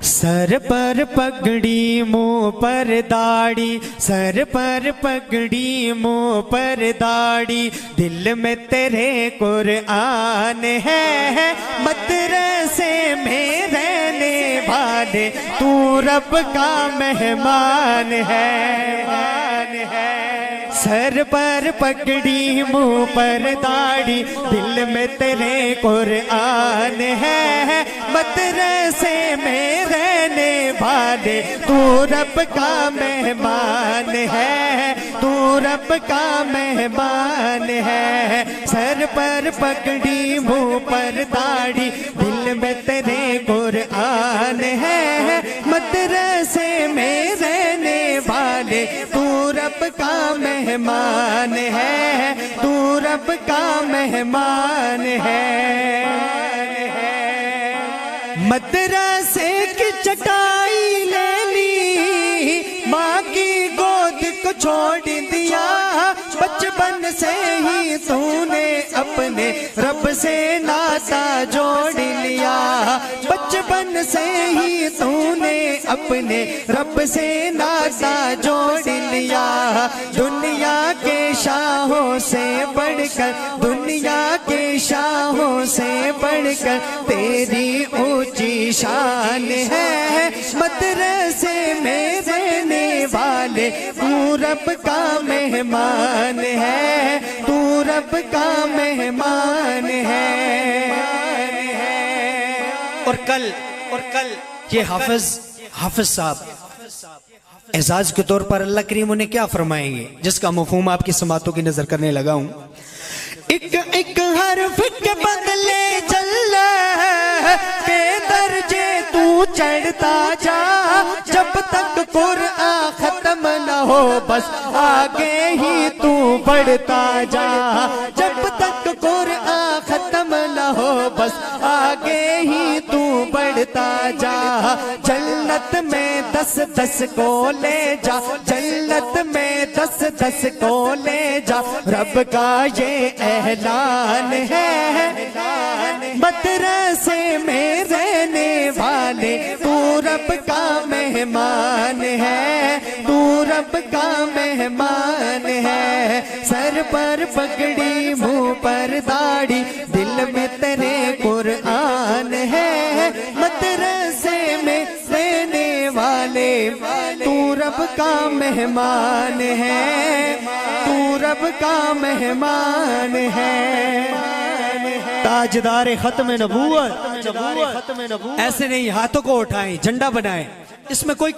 Sir पर पगड़ी मुंह पर दाढ़ी, सर पर पगड़ी मुंह पर दाढ़ी, दिल में तेरे कुरआन है, मदरसे में रहने वाले तू रब का मेहमान है। सर पर पगड़ी मुंह पर दाढ़ी, दिल में तेरे कुरआन है, मदरसे में रहने वाले तू रब का मेहमान है, तू रब का मेहमान है। सर पर पगड़ी मुंह पर दाढ़ी, दिल में तेरे कुरआन है, मदरसे में रहने वाले तू रब का मेहमान है, तू रब का मेहमान है। मदरसे की चटाई ले ली, माँ की गोद को छोड़ दिया, बचपन से ही तूने अपने रब से नाता जोड़ लिया, बचपन से ही तूने अपने रब से नाता जोड़ लिया। दुनिया के शाहों से बढ़कर, दुनिया के शाहों से बढ़कर तेरी ऊंची शान है, मदरसे में रहने वाले तू रब का मेहमान है, तू रब का मेहमान है। और कल ये हाफिज साहब एजाज के तौर पर अल्लाह करीम उन्हें क्या फरमाएंगे, जिसका मफहूम आपकी समातों की नजर करने लगा हूं। एक एक हर्फ के बदले जल्ला के दर्जे तू चढ़ता जा, जब तक कुरआन खत्म न हो बस आगे ही तू बढ़ता जा, जब तक कुरआन खत्म न हो बस आगे ही तू बढ़ता जा। जन्नत में 10-10 को ले जा, जन्नत में 10-10 को ले जा, रब का ये ऐलान है। मदरसे में रहने वाले तू रब का मेहमान है, तू रब का मेहमान है। सर पर पगड़ी मुंह पर दाढ़ी, दिल में तेरे कुरआन है, मदरसे में रहने वाले तू रब का मेहमान है, तू रब का मेहमान है। ताजदार खत्म नबूवत, ऐसे नहीं हाथों को उठाएं, झंडा बनाएं, इसमें कोई